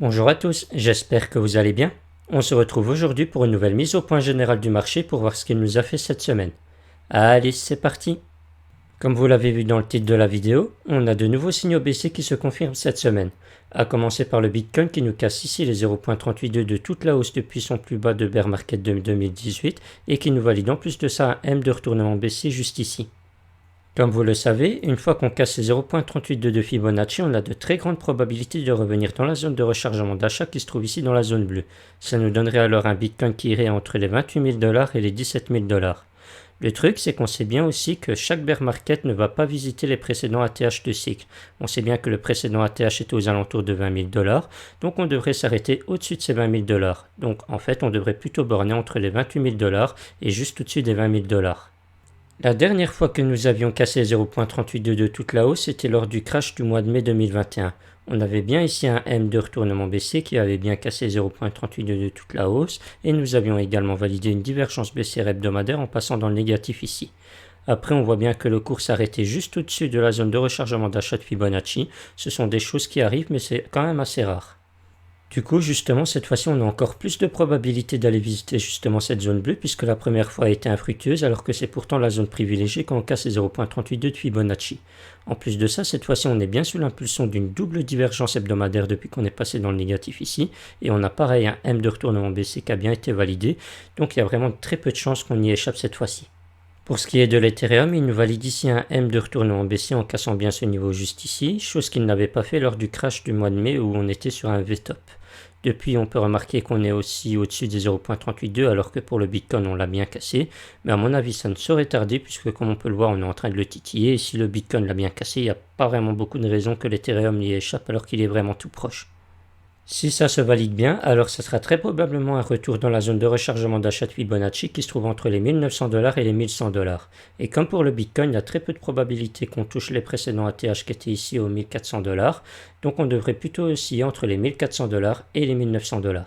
Bonjour à tous, j'espère que vous allez bien. On se retrouve aujourd'hui pour une nouvelle mise au point générale du marché pour voir ce qu'il nous a fait cette semaine. Allez, c'est parti. Comme vous l'avez vu dans le titre de la vidéo, on a de nouveaux signaux baissiers qui se confirment cette semaine. À commencer par le Bitcoin qui nous casse ici les 0.32 de toute la hausse depuis son plus bas de bear market de 2018 et qui nous valide en plus de ça un M de retournement baissier juste ici. Comme vous le savez, une fois qu'on casse les 0.382 de Fibonacci, on a de très grandes probabilités de revenir dans la zone de rechargement d'achat qui se trouve ici dans la zone bleue. Ça nous donnerait alors un Bitcoin qui irait entre les 28 000 $ et les 17 000 $. Le truc, c'est qu'on sait bien aussi que chaque bear market ne va pas visiter les précédents ATH de cycle. On sait bien que le précédent ATH était aux alentours de 20 000 $, donc on devrait s'arrêter au-dessus de ces 20 000 $. Donc en fait, on devrait plutôt borner entre les 28 000 $ et juste au-dessus des 20 000 $. La dernière fois que nous avions cassé 0.382 de toute la hausse, c'était lors du crash du mois de mai 2021. On avait bien ici un M de retournement baissier qui avait bien cassé 0.32 de toute la hausse et nous avions également validé une divergence baissière hebdomadaire en passant dans le négatif ici. Après, on voit bien que le cours s'arrêtait juste au-dessus de la zone de rechargement d'achat de Fibonacci. Ce sont des choses qui arrivent, mais c'est quand même assez rare. Du coup, justement, cette fois-ci, on a encore plus de probabilité d'aller visiter justement cette zone bleue, puisque la première fois a été infructueuse, alors que c'est pourtant la zone privilégiée quand on casse les 0.32 de Fibonacci. En plus de ça, cette fois-ci, on est bien sous l'impulsion d'une double divergence hebdomadaire depuis qu'on est passé dans le négatif ici, et on a pareil un M de retournement baissier qui a bien été validé, donc il y a vraiment très peu de chances qu'on y échappe cette fois-ci. Pour ce qui est de l'Ethereum, il nous valide ici un M de retournement baissier en cassant bien ce niveau juste ici, chose qu'il n'avait pas fait lors du crash du mois de mai où on était sur un V-top. Depuis, on peut remarquer qu'on est aussi au-dessus des 0.382 alors que pour le Bitcoin, on l'a bien cassé. Mais à mon avis, ça ne saurait tarder puisque comme on peut le voir, on est en train de le titiller. Et si le Bitcoin l'a bien cassé, il n'y a pas vraiment beaucoup de raisons que l'Ethereum y échappe alors qu'il est vraiment tout proche. Si ça se valide bien, alors ça sera très probablement un retour dans la zone de rechargement d'achat de Fibonacci qui se trouve entre les 1900 $ et les 1100 $. Et comme pour le Bitcoin, il y a très peu de probabilité qu'on touche les précédents ATH qui étaient ici aux 1400 $, donc on devrait plutôt osciller entre les 1400 $ et les 1900 $.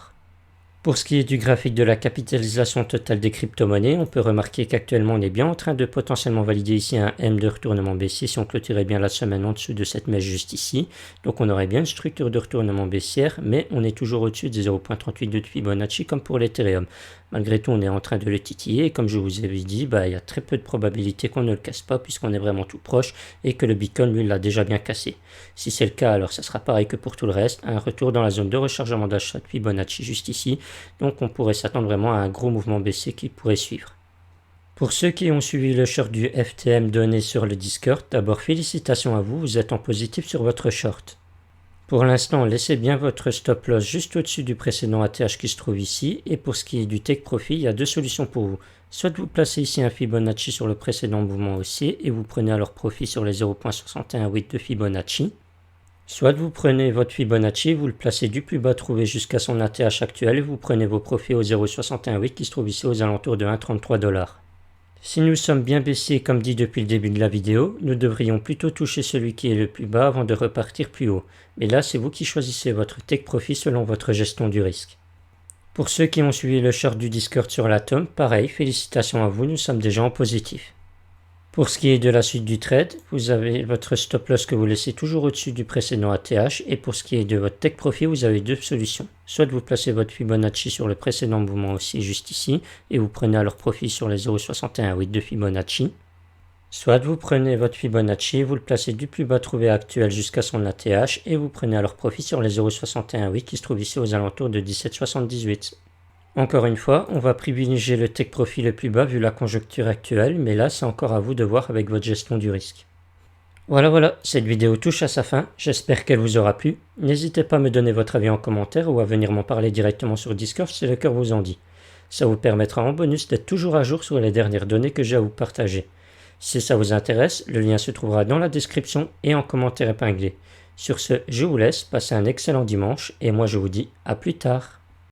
Pour ce qui est du graphique de la capitalisation totale des crypto-monnaies, on peut remarquer qu'actuellement on est bien en train de potentiellement valider ici un M de retournement baissier si on clôturait bien la semaine en dessous de cette mèche juste ici. Donc on aurait bien une structure de retournement baissière, mais on est toujours au-dessus des 0.32 de Fibonacci comme pour l'Ethereum. Malgré tout, on est en train de le titiller et comme je vous avais dit, il y a très peu de probabilité qu'on ne le casse pas puisqu'on est vraiment tout proche et que le Bitcoin lui l'a déjà bien cassé. Si c'est le cas, alors ça sera pareil que pour tout le reste, un retour dans la zone de rechargement d'achat de Fibonacci juste ici. Donc on pourrait s'attendre vraiment à un gros mouvement baissier qui pourrait suivre. Pour ceux qui ont suivi le short du FTM donné sur le Discord, d'abord félicitations à vous, vous êtes en positif sur votre short. Pour l'instant, laissez bien votre stop loss juste au-dessus du précédent ATH qui se trouve ici. Et pour ce qui est du take profit, il y a deux solutions pour vous. Soit vous placez ici un Fibonacci sur le précédent mouvement haussier et vous prenez alors profit sur les 0.618 de Fibonacci. Soit vous prenez votre Fibonacci, vous le placez du plus bas trouvé jusqu'à son ATH actuel et vous prenez vos profits au 0.618 qui se trouve ici aux alentours de 1,33 $. Si nous sommes bien baissiers comme dit depuis le début de la vidéo, nous devrions plutôt toucher celui qui est le plus bas avant de repartir plus haut. Mais là, c'est vous qui choisissez votre take profit selon votre gestion du risque. Pour ceux qui ont suivi le short du Discord sur l'Atom, pareil, félicitations à vous, nous sommes déjà en positif. Pour ce qui est de la suite du trade, vous avez votre stop loss que vous laissez toujours au-dessus du précédent ATH et pour ce qui est de votre take profit, vous avez deux solutions. Soit vous placez votre Fibonacci sur le précédent mouvement aussi juste ici et vous prenez alors profit sur les 0.618 de Fibonacci. Soit vous prenez votre Fibonacci, vous le placez du plus bas trouvé actuel jusqu'à son ATH et vous prenez alors profit sur les 0.618 qui se trouve ici aux alentours de 17,78. Encore une fois, on va privilégier le take profit le plus bas vu la conjoncture actuelle, mais là c'est encore à vous de voir avec votre gestion du risque. Voilà, cette vidéo touche à sa fin, j'espère qu'elle vous aura plu. N'hésitez pas à me donner votre avis en commentaire ou à venir m'en parler directement sur Discord si le cœur vous en dit. Ça vous permettra en bonus d'être toujours à jour sur les dernières données que j'ai à vous partager. Si ça vous intéresse, le lien se trouvera dans la description et en commentaire épinglé. Sur ce, je vous laisse, passez un excellent dimanche et moi je vous dis à plus tard.